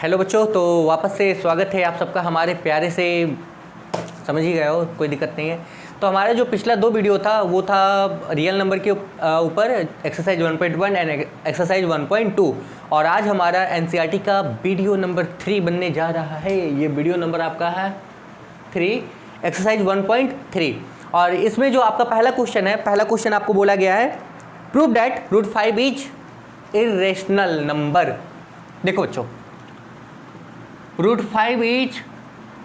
Hello बच्चों, तो वापस से स्वागत है आप सबका हमारे प्यारे से, समझ ही गए हो, कोई दिक्कत नहीं है। तो हमारा जो पिछला 2 वीडियो था वो था रियल नंबर के ऊपर एक्सरसाइज 1.1 एंड एक्सरसाइज 1.2, और आज हमारा एनसीईआरटी का वीडियो नंबर 3 बनने जा रहा है। ये वीडियो नंबर आपका है 3, एक्सरसाइज 1.3। और इसमें जो आपका पहला क्वेश्चन है, पहला क्वेश्चन आपको बोला गया है prove that √5 is irrational number. देखो बच्चों, √5 इज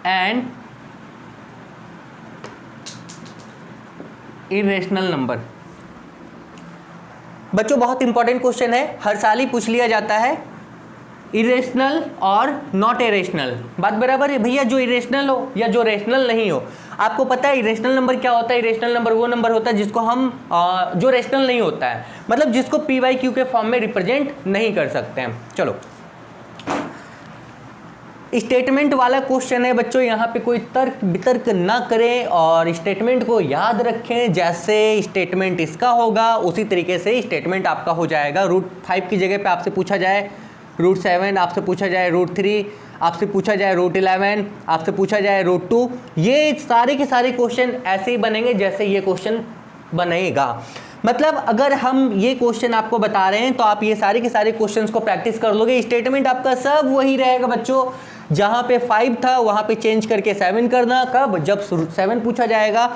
एन इरेशनल नंबर। बच्चों बहुत इंपॉर्टेंट क्वेश्चन है, हर साल ही पूछ लिया जाता है, इरेशनल और नॉट इरेशनल। बात बराबर है भैया, जो इरेशनल हो या जो रेशनल नहीं हो। आपको पता है इरेशनल नंबर क्या होता है? इरेशनल नंबर वो नंबर होता है जिसको हम जो रेशनल नहीं होता है, मतलब जिसको p/q के फॉर्म में रिप्रेजेंट नहीं कर सकते हैं। चलो, स्टेटमेंट वाला क्वेश्चन है बच्चों, यहाँ पे कोई तर्क वितर्क ना करें और स्टेटमेंट को याद रखें। जैसे स्टेटमेंट इसका होगा उसी तरीके से स्टेटमेंट आपका हो जाएगा। √5 की जगह पे आपसे पूछा जाए √7, आपसे पूछा जाए √3, आपसे पूछा जाए √11, आपसे पूछा जाए √2। ये सारे के सारे क्वेश्चन ऐसे ही बनेंगे जैसे ये क्वेश्चन बनेगा। मतलब अगर हम ये क्वेश्चन आपको बता रहे हैं तो आप ये सारे के सारे क्वेश्चंस को प्रैक्टिस कर लोगे। स्टेटमेंट आपका सब वही रहेगा बच्चों, जहाँ पे 5 था वहाँ पे चेंज करके 7 करना। कब? जब 7 पूछा जाएगा।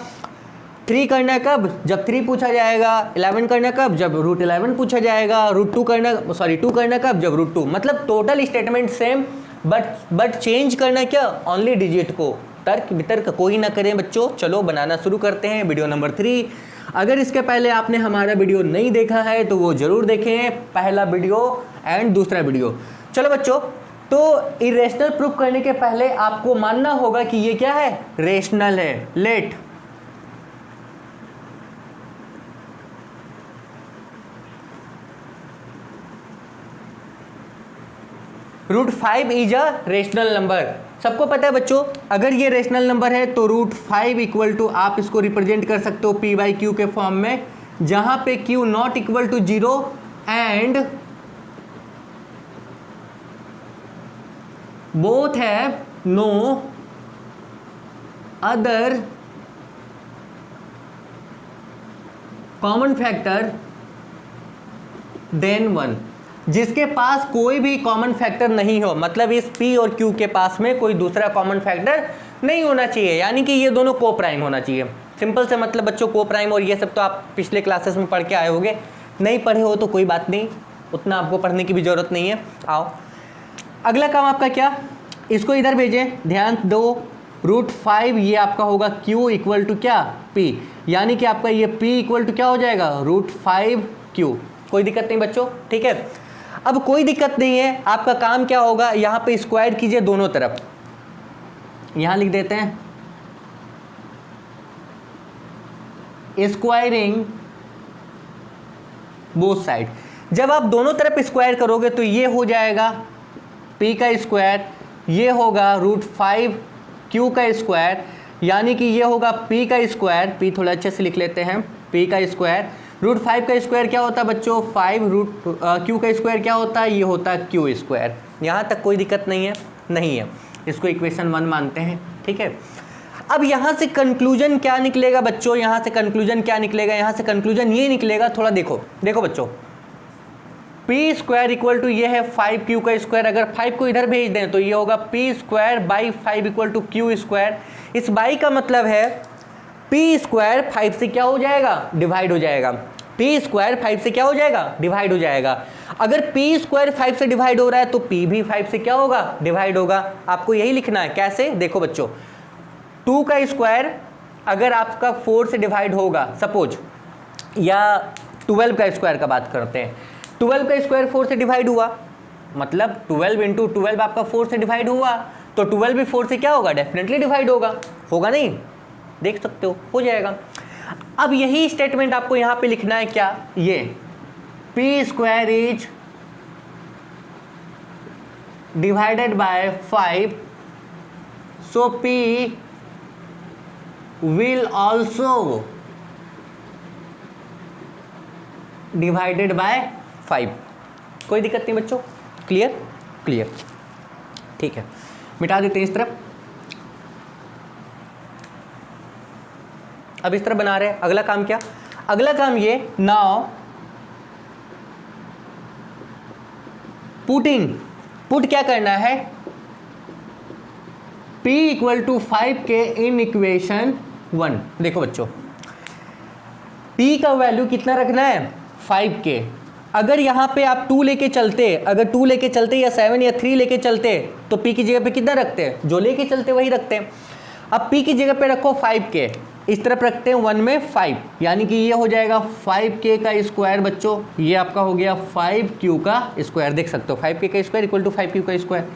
3 करना कब? जब 3 पूछा जाएगा। 11 करना कब? जब √11 पूछा जाएगा। √2 करना 2 करना कब? जब √2। मतलब total statement same, but change करना क्या? ओनली डिजिट को। तर्क वितर्क कोई ना करें बच्चों। चलो बनाना शुरू करते हैं वीडियो नंबर 3। अगर इसके पहले आपने हमारा वीडियो नहीं देखा है तो वो जरूर देखें, पहला वीडियो एंड दूसरा वीडियो। चलो बच्चों, तो इरेशनल प्रूफ करने के पहले आपको मानना होगा कि ये क्या है? रेशनल है। Let √5 is a rational number. सबको पता है बच्चों, अगर ये रेशनल नंबर है तो √5 इक्वल टू, आप इसको रिप्रेजेंट कर सकते हो p/q के फॉर्म में, जहां पे q not equal to 0 and both have no other common factor than 1। जिसके पास कोई भी कॉमन फैक्टर नहीं हो, मतलब इस p और q के पास में कोई दूसरा कॉमन फैक्टर नहीं होना चाहिए, यानी कि ये दोनों को प्राइम होना चाहिए। सिंपल से मतलब बच्चों, को प्राइम और ये सब तो आप पिछले क्लासेस में पढ़ के आए होंगे। नहीं पढ़े हो तो कोई बात नहीं, उतना आपको पढ़ने की भी ज़रूरत नहीं है। आओ, अगला काम आपका क्या, इसको इधर भेजें, ध्यान दो। √5 ये आपका होगा q इक्वल टू क्या? p, यानी कि आपका ये p इक्वल टू क्या हो जाएगा? √5q। कोई दिक्कत नहीं बच्चों, ठीक है। अब कोई दिक्कत नहीं है, आपका काम क्या होगा, यहाँ पे स्क्वायर कीजिए दोनों तरफ। यहाँ लिख देते हैं स्क्वायरिंग बोथ साइड। जब आप दोनों तरफ स्क्वायर करोगे तो ये हो जाएगा p का स्क्वायर, ये होगा √5q का स्क्वायर, यानी कि ये होगा p का स्क्वायर। p थोड़ा अच्छे से लिख लेते हैं, p का स्क्वायर। √5 का स्क्वायर क्या होता है बच्चों? 5। q का स्क्वायर क्या होता है? ये होता है q स्क्वायर। यहाँ तक कोई दिक्कत नहीं है? नहीं है। इसको इक्वेशन 1 मानते हैं, ठीक है। अब यहाँ से कंक्लूजन क्या निकलेगा बच्चों? यहाँ से कंक्लूजन क्या निकलेगा? यहाँ से कंक्लूजन ये निकलेगा, थोड़ा देखो बच्चों, p स्क्वायर इक्वल टू ये है 5q का स्क्वायर। अगर 5 को इधर भेज दें तो ये होगा p square by 5 equal to q square. इस बाई का मतलब है p स्क्वायर 5 से क्या हो जाएगा? डिवाइड हो जाएगा। p स्क्वायर 5 से क्या हो जाएगा? डिवाइड हो जाएगा। अगर p स्क्वायर 5 से डिवाइड हो रहा है तो p भी 5 से क्या होगा? डिवाइड होगा। आपको यही लिखना है। कैसे? देखो बच्चों, 2 का स्क्वायर अगर आपका 4 से डिवाइड होगा सपोज, या 12 का स्क्वायर का बात करते हैं, 12 का स्क्वायर 4 से डिवाइड हुआ, मतलब 12 इंटू 12 आपका 4 से डिवाइड हुआ, तो 12 भी 4 से क्या होगा? डेफिनेटली डिवाइड होगा नहीं? देख सकते हो जाएगा। अब यही स्टेटमेंट आपको यहाँ पे लिखना है, क्या? ये p square is divided by 5, so p will also divided by 5। कोई दिक्कत नहीं बच्चों, क्लियर? ठीक है, मिटा देते हैं इस तरफ। अब इस तरफ बना रहे हैं। अगला काम क्या, अगला काम ये, नाउ पुट क्या करना है, p इक्वल टू 5 के इन इक्वेशन 1। देखो बच्चों, p का वैल्यू कितना रखना है, 5 के। अगर यहाँ पे आप 2 लेके चलते, अगर 2 लेके चलते या 7 या 3 लेके चलते तो p की जगह पे कितना रखते हैं, जो लेके चलते वही रखते हैं। अब p की जगह पे रखो 5 के, इस तरफ रखते हैं 1 में 5, यानी कि ये हो जाएगा 5k का स्क्वायर बच्चों, ये आपका हो गया 5q का स्क्वायर। देख सकते हो 5k का स्क्वायर इक्वल टू 5q का स्क्वायर,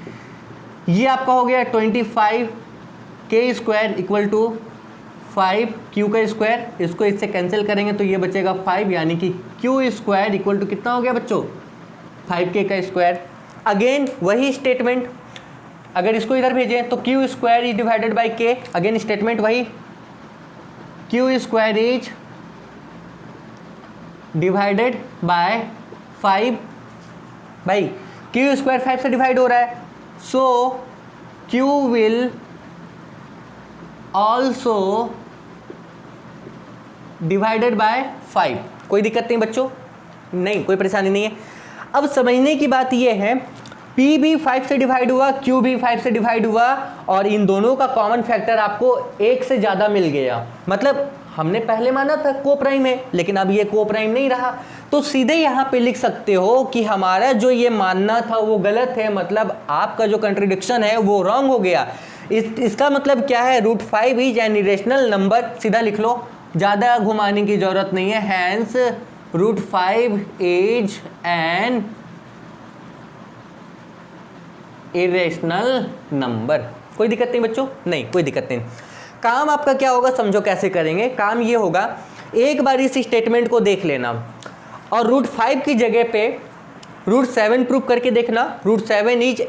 ये आपका हो गया 25k square equal to 5q का स्क्वायर। इसको इससे कैंसिल करेंगे तो ये बचेगा 5, यानी कि q स्क्वायर इक्वल टू कितना हो गया बच्चों, 5k का स्क्वायर। अगेन वही स्टेटमेंट, अगर इसको इधर भेजें तो q square is divided by k, again statement वही, q square is divided by 5, भाई q स्क्वायर 5 से डिवाइड हो रहा है, सो q will also divided by 5। कोई दिक्कत नहीं बच्चों, नहीं कोई परेशानी नहीं है। अब समझने की बात यह है, p भी 5 से डिवाइड हुआ, q भी 5 से डिवाइड हुआ, और इन दोनों का कॉमन फैक्टर आपको 1 से ज़्यादा मिल गया। मतलब हमने पहले माना था को प्राइम है, लेकिन अब ये को प्राइम नहीं रहा, तो सीधे यहाँ पे लिख सकते हो कि हमारा जो ये मानना था वो गलत है, मतलब आपका जो कंट्रडिक्शन है वो रॉन्ग हो गया। इसका मतलब क्या है, √5 इज एन इरेशनल नंबर, सीधा लिख लो, ज़्यादा घुमाने की ज़रूरत नहीं है। Hence √5 is an irrational number. कोई दिक्कत नहीं बच्चों, नहीं कोई दिक्कत नहीं। काम आपका क्या होगा, समझो कैसे करेंगे। काम ये होगा, एक बार इस स्टेटमेंट को देख लेना और √5 की जगह पे √7 प्रूव करके देखना। √7 इज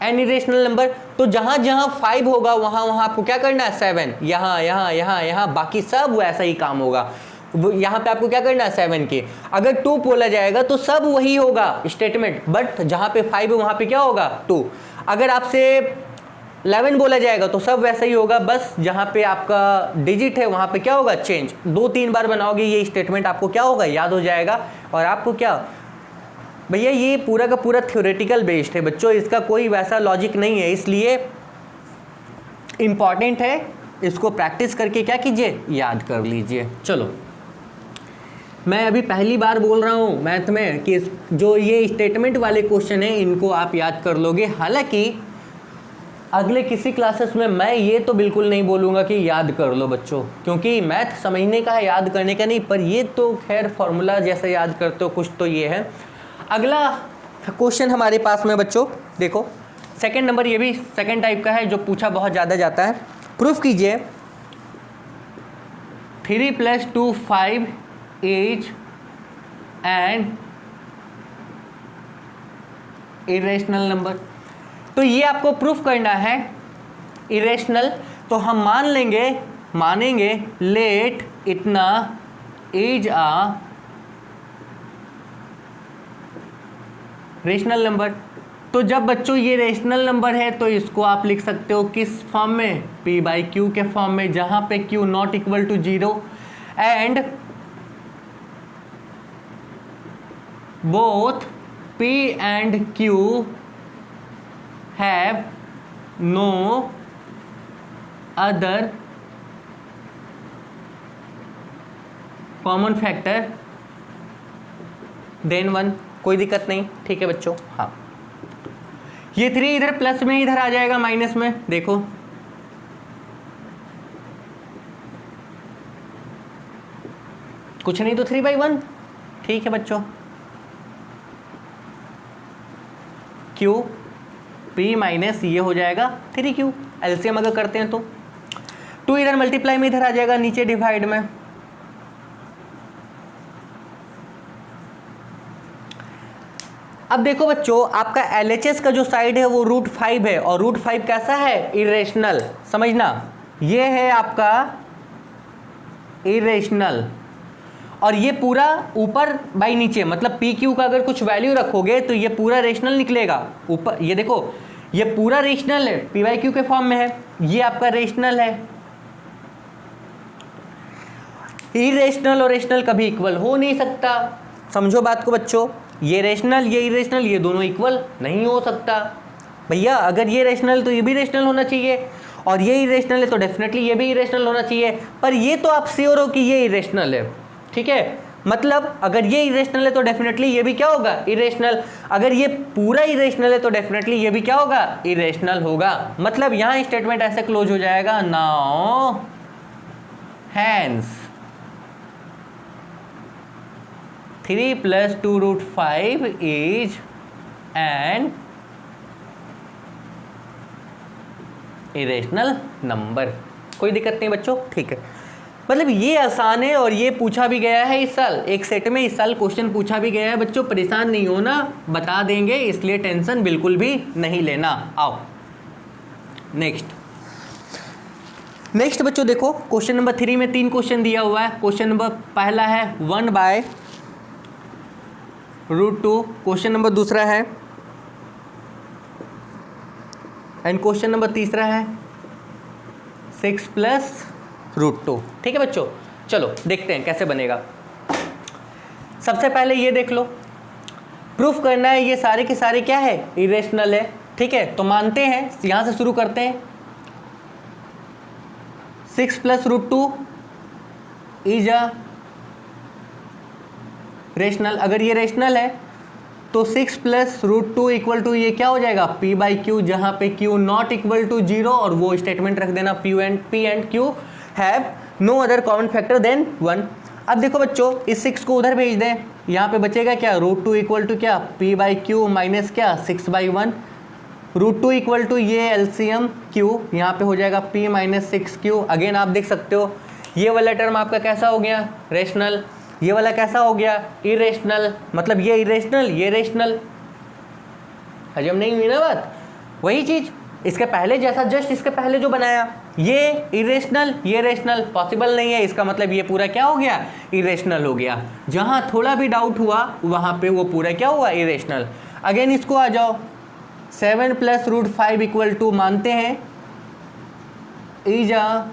एन इरेशनल नंबर, तो जहां जहां 5 होगा वहां वहां आपको क्या करना है, 7, यहाँ यहाँ यहाँ यहाँ, बाकी सब वैसा ही काम होगा। यहाँ पे आपको क्या करना है, 7 के। अगर 2 बोला जाएगा तो सब वही होगा स्टेटमेंट, बट जहाँ पे 5 है वहाँ पे क्या होगा, 2। अगर आपसे 11 बोला जाएगा तो सब वैसा ही होगा, बस जहाँ पे आपका डिजिट है वहाँ पे क्या होगा, चेंज। 2-3 बार बनाओगे ये स्टेटमेंट, आपको क्या होगा, याद हो जाएगा। और आपको क्या भैया, ये पूरा का पूरा थ्योरेटिकल बेस्ड है बच्चों, इसका कोई वैसा लॉजिक नहीं है, इसलिए इम्पॉर्टेंट है, इसको प्रैक्टिस करके क्या कीजिए, याद कर लीजिए। चलो, मैं अभी पहली बार बोल रहा हूँ मैथ में कि जो ये स्टेटमेंट वाले क्वेश्चन हैं इनको आप याद कर लोगे। हालांकि अगले किसी क्लासेस में मैं ये तो बिल्कुल नहीं बोलूँगा कि याद कर लो बच्चों, क्योंकि मैथ समझने का है, याद करने का नहीं। पर ये तो खैर फॉर्मूला जैसे याद करते हो कुछ तो ये है। अगला क्वेश्चन हमारे पास में बच्चों देखो, सेकंड नंबर, ये भी सेकंड टाइप का है जो पूछा बहुत ज़्यादा जाता है। प्रूफ कीजिए 3 + 2 5 इज एन इरेशनल नंबर। तो ये आपको प्रूफ करना है इरेशनल, तो हम मानेंगे लेट इतना इज अ रेशनल नंबर। तो जब बच्चों ये रेशनल नंबर है तो इसको आप लिख सकते हो किस फॉर्म में, p/q के फॉर्म में, जहां पे q not equal to 0 and both p and q have no other common factor than 1। कोई दिक्कत नहीं, ठीक है बच्चों। हाँ, ये 3 इधर प्लस में इधर आ जाएगा माइनस में, देखो कुछ नहीं तो 3/1, ठीक है बच्चों। q p माइनस ये हो जाएगा 3q, एलसीएम अगर करते हैं तो 2 इधर मल्टीप्लाई में इधर आ जाएगा नीचे डिवाइड में। अब देखो बच्चों, आपका LHS का जो साइड है वो √5 है, और √5 कैसा है, इरेशनल। समझना, ये है आपका इरेशनल, और ये पूरा ऊपर बाई नीचे, मतलब PQ का अगर कुछ वैल्यू रखोगे तो ये पूरा रेशनल निकलेगा। ऊपर ये देखो ये पूरा रेशनल है, पी बाई क्यू के फॉर्म में है, ये आपका रेशनल है। इरेशनल और रेशनल कभी इक्वल हो नहीं सकता, समझो बात को बच्चों। ये रेशनल ये इरेशनल ये दोनों इक्वल नहीं हो सकता भैया। अगर ये रेशनल तो ये भी रेशनल होना चाहिए, और ये इरेशनल है तो डेफिनेटली ये भी इरेशनल होना चाहिए। पर ये तो आप श्योर हो कि ये इरेशनल है, ठीक है। मतलब अगर ये इरेशनल है तो डेफिनेटली ये भी क्या होगा, इरेशनल। अगर ये पूरा इरेशनल है तो डेफिनेटली ये भी क्या होगा, इरेशनल होगा। मतलब यहाँ स्टेटमेंट ऐसे क्लोज हो जाएगा, now hence 3 + 2√5 is an irrational number. कोई दिक्कत नहीं बच्चों, ठीक है। मतलब ये आसान है और ये पूछा भी गया है इस साल, एक सेट में इस साल क्वेश्चन पूछा भी गया है बच्चों। परेशान नहीं होना, बता देंगे, इसलिए टेंशन बिल्कुल भी नहीं लेना। आओ नेक्स्ट बच्चों देखो, क्वेश्चन नंबर 3 में 3 क्वेश्चन दिया हुआ है। क्वेश्चन नंबर पहला है 1/√2, क्वेश्चन नंबर दूसरा है एंड क्वेश्चन नंबर तीसरा है 6 + √2। ठीक है बच्चों, चलो देखते हैं कैसे बनेगा। सबसे पहले ये देख लो, प्रूफ करना है ये सारे के सारे क्या है, इरेशनल है। ठीक है, तो मानते हैं, यहां से शुरू करते हैं। 6 + √2 इज अ रेशनल। अगर ये रेशनल है तो 6 + √2 इक्वल टू ये क्या हो जाएगा, p/q, जहां पे q नॉट इक्वल टू 0, और वो स्टेटमेंट रख देना p and q have no other common factor than 1। अब देखो बच्चों, इस 6 को उधर भेज दें, यहाँ पे बचेगा क्या, √2 इक्वल टू क्या, p/q माइनस क्या 6/1। √2 इक्वल टू ये एलसीएम q, यहाँ पे हो जाएगा p - 6q। अगेन आप देख सकते हो ये वाला टर्म आपका कैसा हो गया, रेशनल, ये वाला कैसा हो गया, इरेशनल। मतलब ये इरेशनल ये रेशनल, हजम नहीं हुई ना बात। वही चीज इसके पहले जैसा, जस्ट इसके पहले जो बनाया, ये इरेशनल ये रेशनल, पॉसिबल नहीं है। इसका मतलब ये पूरा क्या हो गया, इरेशनल हो गया। जहां थोड़ा भी डाउट हुआ वहां पे वो पूरा क्या हुआ, इरेशनल। अगेन इसको आ जाओ, 7 + √5 इक्वल टू मानते हैं इज अ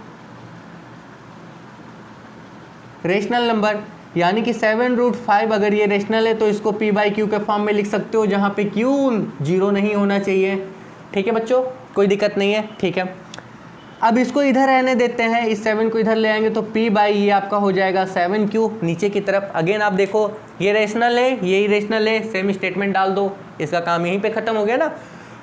रेशनल नंबर, यानी कि 7√5 अगर ये रेशनल है तो इसको p/q के फॉर्म में लिख सकते हो, जहाँ पे q 0 नहीं होना चाहिए। ठीक है बच्चों, कोई दिक्कत नहीं है, ठीक है। अब इसको इधर रहने देते हैं, इस 7 को इधर ले आएंगे तो p/ ये आपका हो जाएगा 7q नीचे की तरफ। अगेन आप देखो ये रेशनल है ये इरेशनल है, सेम स्टेटमेंट डाल दो, इसका काम यहीं पे खत्म हो गया ना।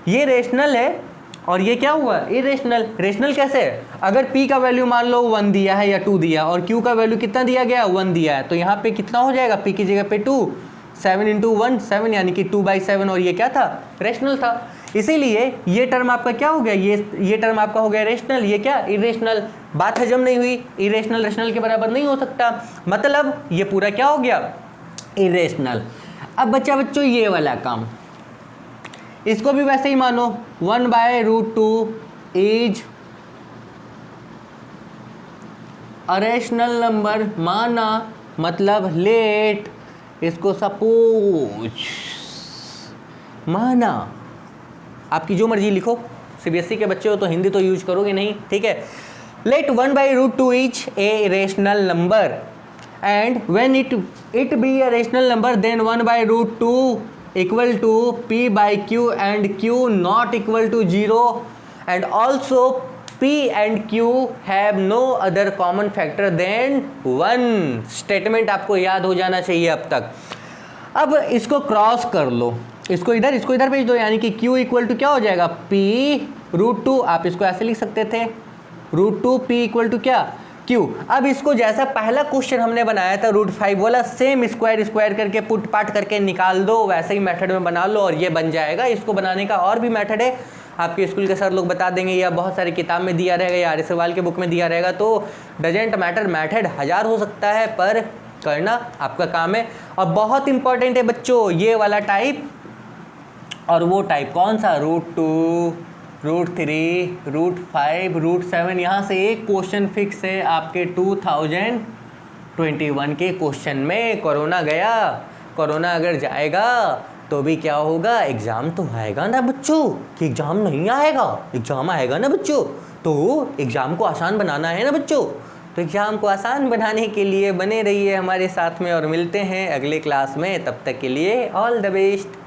ये रेशनल है और ये क्या हुआ, इरेशनल। रेशनल कैसे है, अगर p का वैल्यू मान लो 1 दिया है या 2 दिया, और q का वैल्यू कितना दिया गया, 1 दिया है, तो यहाँ पे कितना हो जाएगा, p की जगह पे 2, 7 × 1 7, यानी कि 2/7, और ये क्या था, रेशनल था। इसीलिए ये टर्म आपका क्या हो गया, ये टर्म आपका हो गया रेशनल, ये क्या, इरेशनल। बात हजम नहीं हुई, इरेशनल रेशनल के बराबर नहीं हो सकता, मतलब ये पूरा क्या हो गया, इरेशनल। अब बच्चा बच्चों ये वाला काम, इसको भी वैसे ही मानो, 1/√2 इज अ रेशनल नंबर माना, मतलब लेट, इसको सपोज माना, आपकी जो मर्जी लिखो, सीबीएसई के बच्चे हो तो हिंदी तो यूज करोगे नहीं, ठीक है। Let 1/√2 is a rational number and when it be a rational number then 1/√2 equal to p/q and q not equal to 0, and also p and q have no other common factor than 1। Statement आपको याद हो जाना चाहिए अब तक। अब इसको cross कर लो, इसको इधर भेज दो, यानी कि q इक्वल टू क्या हो जाएगा, p√2, आप इसको ऐसे लिख सकते थे, √2 p इक्वल टू क्या, q। अब इसको जैसा पहला क्वेश्चन हमने बनाया था √5 वाला, सेम स्क्वायर करके पुट पाट करके निकाल दो, वैसे ही मेथड में बना लो और ये बन जाएगा। इसको बनाने का और भी मेथड है, आपके स्कूल के सर लोग बता देंगे, या बहुत सारी किताब में दिया रहेगा, या आर्य सवाल के बुक में दिया रहेगा, तो डजेंट मैटर, मेथड 1000 हो सकता है, पर करना आपका काम है। और बहुत इंपॉर्टेंट है बच्चों ये वाला टाइप, और वो टाइप कौन सा, √2 √3 √5 √7। यहाँ से एक क्वेश्चन फिक्स है आपके 2021 के क्वेश्चन में। कोरोना गया, कोरोना अगर जाएगा तो भी क्या होगा, एग्ज़ाम तो आएगा ना बच्चों, कि एग्ज़ाम नहीं आएगा, एग्ज़ाम आएगा ना बच्चों। तो एग्ज़ाम को आसान बनाना है ना बच्चों। तो एग्ज़ाम को आसान बनाने के लिए बने रहिए हमारे साथ में और मिलते हैं अगले क्लास में। तब तक के लिए ऑल द बेस्ट।